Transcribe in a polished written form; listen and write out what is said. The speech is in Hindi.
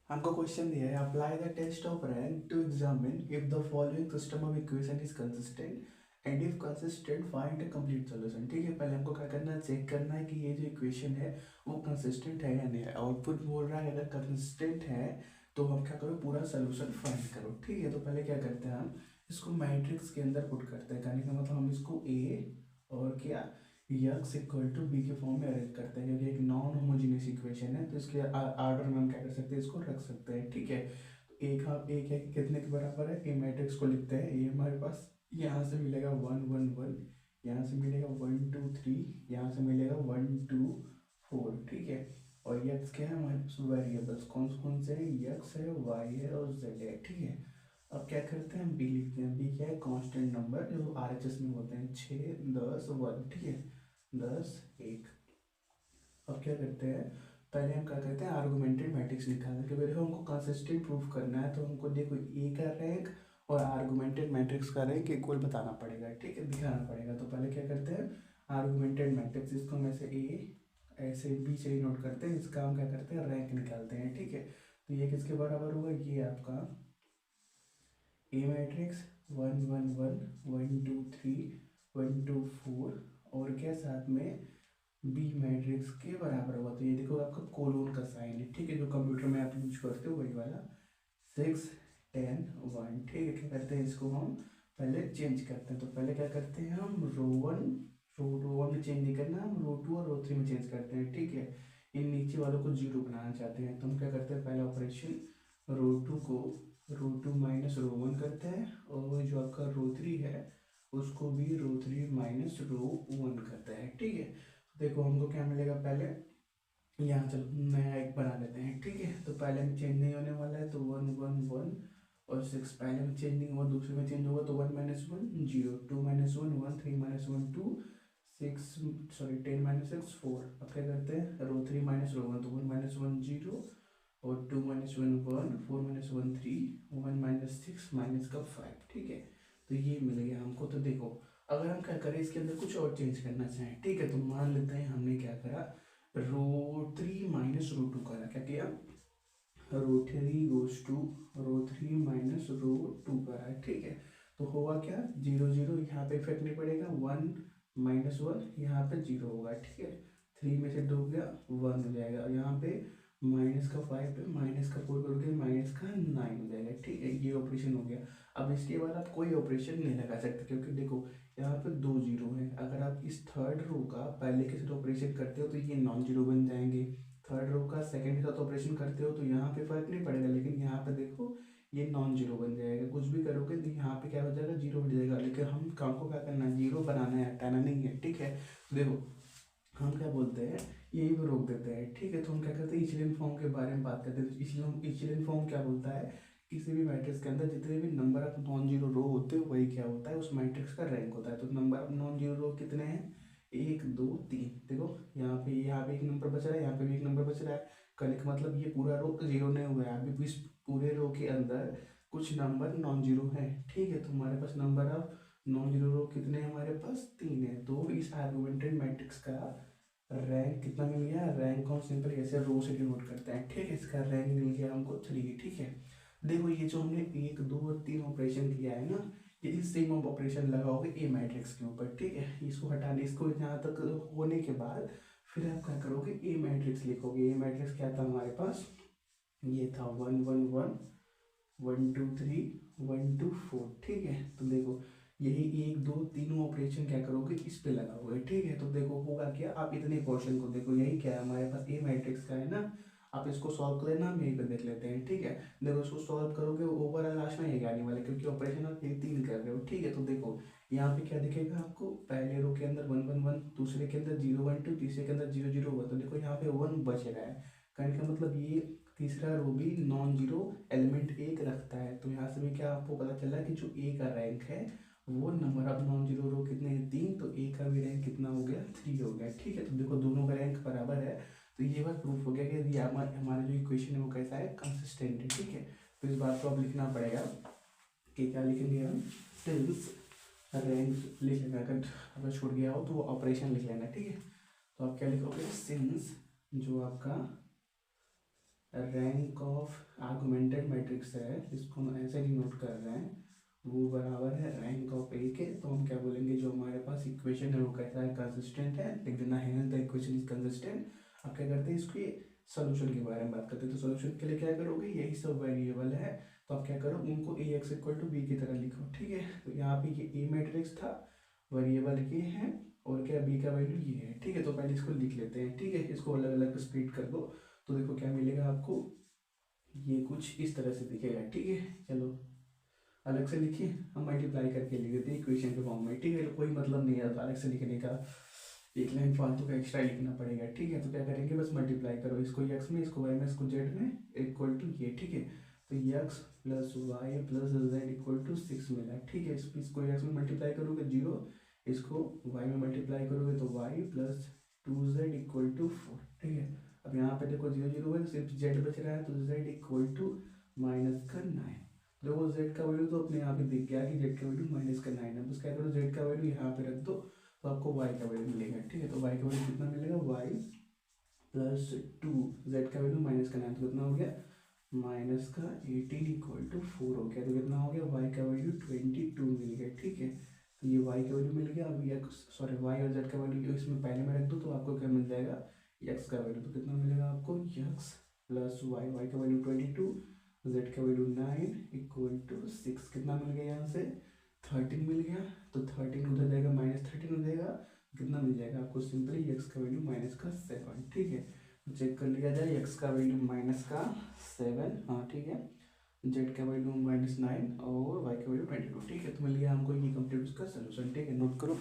हमको क्वेश्चन दिया है, apply the test of rank to examine if the following system of equation is consistent and if consistent find a complete solution. ठीक है, पहले हमको क्या करना है, चेक करना है कि ये जो इक्वेशन है वो कंसिस्टेंट है या नहीं है। आउटपुट बोल रहा है अगर कंसिस्टेंट है तो हम क्या करो, पूरा सोल्यूशन फाइंड करो। ठीक है, तो पहले क्या करते हैं, हम इसको मैट्रिक्स के अंदर पुट करते हैं। कहने का मतलब हम इसको ए और क्या यक्स इक्वल टू बी के फॉर्म में अरेंज करते हैं, क्योंकि एक नॉन होमोजीनियस इक्वेशन है तो इसके आर्डर में हम क्या कर सकते हैं, इसको रख सकते हैं। ठीक है, तो एक हम एक है कि कितने के बराबर है, ए मैट्रिक्स को लिखते हैं। ये हमारे पास यहाँ से मिलेगा 1 1 1, यहाँ से मिलेगा 1 2 3, यहाँ से मिलेगा 1 2 4। ठीक है, और यक्स क्या है हमारे पास, वेरिएबल्स कौन कौन से हैं, यक्स है, वाई है और जेड है। ठीक है, अब क्या करते हैं, हम बी लिखते हैं। बी क्या है, कांस्टेंट नंबर जो आरएचएस में होते हैं, 6 10 1। ठीक है, 10 1। अब क्या करते हैं, पहले हम क्या करते हैं, आर्गुमेंटेड मैट्रिक्स निकालते हैं, क्योंकि देखो हमको कंसिस्टेंट प्रूफ करना है तो हमको देखो ए का रैंक और आर्गुमेंटेड मैट्रिक्स का रैंक इक्वल बताना पड़ेगा। ठीक है, दिखाना पड़ेगा। तो पहले क्या करते हैं, आर्गुमेंटेड मैट्रिक्स, इसको हम ऐसे ए ऐसे बी से ही नोट करते हैं, इसका हम क्या करते हैं, रैंक निकालते हैं। ठीक है, तो ये किसके बराबर होगा, ये आपका ए मैट्रिक्स 1 1 1 1 2 3 1 2 4 और क्या साथ में बी मैट्रिक्स के बराबर होगा। तो ये देखो आपका कोलोन का साइन है। ठीक है, जो कंप्यूटर में आप यूज करते हो वही वाला, 6 10 1। ठीक है, क्या करते हैं, इसको हम पहले चेंज करते हैं। तो पहले क्या करते हैं, हम रो वन में चेंज नहीं करना, हम रो 2 और रो 3 में चेंज करते हैं। ठीक है, इन नीचे वालों को जीरो बनाना चाहते हैं तो हम क्या करते हैं, पहला ऑपरेशन रो 2 को रो 2 माइनस रो 1 करते हैं, और जो आपका रो 3 है उसको भी रो 3 माइनस रो 1 करते हैं। ठीक है, देखो हमको क्या मिलेगा, पहले यहाँ चलो नया एक बना लेते हैं। ठीक है, तो पहले में चेंज नहीं होने वाला है तो 1 1 1 और 6, पहले में चेंज नहीं हुआ, दूसरे में चेंज होगा तो 1 - 1 0, 2 - 1 1, 3 - 1 2, 6 सॉरी 10 - 6 4। अब क्या करते हैं, रो 3 माइनस रो 1, तो 1 - 1 0 और 2 - 1 1, 4 - 1 3, 1 - 6 माइनस का 5। ठीक है, तो ये मिल गया हमको। तो देखो अगर हम क्या करें, इसके अंदर कुछ और चेंज करना चाहें, ठीक है, तो मान लेते हैं हमने क्या करा, रो 3 माइनस रो 2 करा। क्या किया, row 3 goes to row 3 minus row 2 करा है। ठीक है, तो होगा क्या, 0 0, यहाँ पे इफेक्ट नहीं पड़ेगा, 1 - 1 यहाँ पे 0 होगा। ठीक है, 3 में से 2 गया 1 हो जाएगा, और यहाँ पे -5 पे -4 करोगे -9 हो जाएगा। ठीक है, ये ऑपरेशन हो गया। अब इसके बाद आप कोई ऑपरेशन नहीं लगा सकते, क्योंकि देखो यहाँ पे 2 जीरो है। अगर आप इस थर्ड रो का पहले के साथ ऑपरेशन करते हो तो ये नॉन जीरो बन जाएंगे, थर्ड रो का सेकंड के साथ ऑपरेशन करते हो तो यहाँ पे फर्क नहीं पड़ेगा, लेकिन यहाँ पे देखो ये नॉन जीरो बन जाएगा। कुछ भी करोगे तो यहाँ पे क्या हो जाएगा, जीरो हो जाएगा। लेकिन हम काम को क्या करना है, जीरो बनाना है, हटाना नहीं है। ठीक है, देखो हम क्या बोलते हैं, यही पे रोक देते हैं। ठीक है, तो हम क्या करते हैं, इचेलियन फॉर्म के बारे में बात करते हैं। तो इचेलियन फॉर्म क्या बोलता है, किसी भी मैट्रिक्स के अंदर जितने भी नंबर ऑफ नॉन जीरो रो होते हैं वही क्या होता है, उस मैट्रिक्स का रैंक होता है। तो नंबर ऑफ नॉन जीरो रो कितने हैं, 1 2 3। देखो यहाँ पे एक नंबर बच रहा है, यहाँ पे भी एक नंबर बच रहा है। कहने का मतलब ये पूरा रो जीरो नहीं हुआ है, अभी भी इस पूरे रो के अंदर कुछ नंबर नॉन जीरो है। ठीक है, तो हमारे पास नंबर ऑफ नॉन जीरो रो कितने हैं, हमारे पास 3 है। तो इस आर्गुमेंटेड मैट्रिक्स का रैंक कितना मिल गया, रैंक को हम सिंपल ऐसे रो से डिनोट करते हैं। ठीक है, इसका रैंक मिल गया हमको 3। ठीक है, देखो ये जो हमने 1 2 और 3 ऑपरेशन किया है ना, ये इस सेम ऑपरेशन लगाओगे ए मैट्रिक्स के ऊपर। ठीक है, इसको हटाने, इसको यहाँ तक होने के बाद फिर आप क्या करोगे, ए मैट्रिक्स लिखोगे। ए मैट्रिक्स क्या था हमारे पास, ये था 1 1 1 1 2 3 1 2 4। ठीक है, तो देखो यही 1 2 तीनों ऑपरेशन क्या करोगे, इस पे लगाओगे। ठीक है, तो देखो होगा क्या, आप इतने क्वेश्चन को देखो, यही क्या है हमारे पास, ए मैट्रिक्स का है ना। आप इसको सॉल्व कर लेना, हम यहीं पे देख लेते हैं। ठीक है, देखो इसको सॉल्व करोगे ओवरऑल लास्ट में यही आने वाला है, क्योंकि ऑपरेशन आप ये 3 कर रहे हो। ठीक है, तो देखो यहाँ पे क्या दिखेगा आपको, पहले रो के अंदर 1 1 1, दूसरे के अंदर 0 1 2, तीसरे के अंदर 0 0 1। तो देखो यहाँ पे 1 बच रहा है, कहने का मतलब ये तीसरा रो भी नॉन जीरो एलिमेंट 1 रखता है। तो यहाँ से भी क्या आपको पता चला कि जो ए का रैंक है वो नंबर ऑफ नॉन जीरो रो कितने हैं, 3, तो ए का भी रैंक कितना हो गया, 3 हो गया। ठीक है, तो देखो दोनों का रैंक बराबर है। तो ये बात प्रूफ हो गया कि यदि हमारा जो इक्वेशन है वो कैसा है, कंसिस्टेंट है। ठीक है, तो इस बात को अब लिखना पड़ेगा कि क्या लिखेंगे हम, सिंस रैंक लिख लेना, अगर छूट गया हो तो वो ऑपरेशन लिख लेना। ठीक है, तो आप क्या लिखोगे, सिंस जो आपका रैंक ऑफ आर्गुमेंटेड मैट्रिक्स है, इसको हम ऐसे डिनोट कर रहे हैं, वो बराबर है रैंक ऑफ ए के। तो हम क्या बोलेंगे, जो हमारे पास इक्वेशन है वो कैसा है, कंसिस्टेंट है, लिख देना है द इक्वेशन इज कंसिस्टेंट। अब क्या करते हैं, इसके सोल्यूशन के बारे में बात करते हैं। तो सोल्यूशन के लिए क्या करोगे, यही सब वेरिएबल है, तो आप क्या करो, उनको ए एक्स इक्वल टू बी की तरह लिखो, ठीक है। तो यहाँ पे ये ए मैट्रिक्स था, वेरिएबल ये है, और क्या बी का वैल्यू ये है, ठीक है। तो पहले इसको लिख लेते हैं, ठीक है, इसको अलग अलग स्प्लिट कर दो, तो देखो क्या मिलेगा आपको, ये कुछ इस तरह से दिखेगा, ठीक है। चलो अलग से लिखिए, हम मल्टीप्लाई करके लिख देते हैं इक्वेशन के फॉर्म में, ठीक है। कोई मतलब नहीं है अलग से लिखने का, एक लाइन फालतू का एक्स्ट्रा लिखना पड़ेगा, ठीक है। तो क्या करेंगे, बस मल्टीप्लाई करो, इसको एक्स में, इसको वाई में, इसको जेड में, इक्वल टू ये, ठीक है। तो x plus y plus z equal to 6 मिला, ठीक है। इसको एक्स में मल्टीप्लाई करोगे 0, इसको वाई में मल्टीप्लाई करोगे तो Y plus 2z equal to 4, ठीक है। अब यहाँ पे देखो 0 0 है, सिर्फ जेड बच रहा है, तो जेड इक्वल टू -9। देखो जेड का वैल्यू तो अपने यहाँ पे दिख गया कि जेड का वैल्यू -9 है, बस क्या करो, जेड का वैल्यू यहाँ पे रख दो, तो आपको y का वैल्यू मिलेगा, ठीक है। तो y का वैल्यू कितना मिलेगा, y प्लस 2, जेड का वैल्यू -9, तो कितना हो गया, -18 इक्वल टू 4 हो गया। तो कितना हो गया, y का वैल्यू 22 मिल गया, ठीक है। तो ये y का वैल्यू मिल गया। अब y और z का वैल्यू इसमें पहले में रख दो, तो आपको क्या मिल जाएगा, x का वैल्यू। तो कितना मिलेगा आपको, x प्लस y का वैल्यू 22, z का वैल्यू 9 इक्वल टू 6, कितना मिल गया यहाँ से, 13 मिल गया। तो 13 उधर जाएगा, -13 हो जाएगा, कितना मिल जाएगा आपको, सिंपली x का वैल्यू -7, ठीक है। तो चेक कर लिया जाए, x का वैल्यू -7, हाँ ठीक है, z का वैल्यू -9 और y का वैल्यू 22, ठीक है। तो मिल गया हमको ये कंप्लीट उसका सोल्यूशन, ठीक है, नोट करो।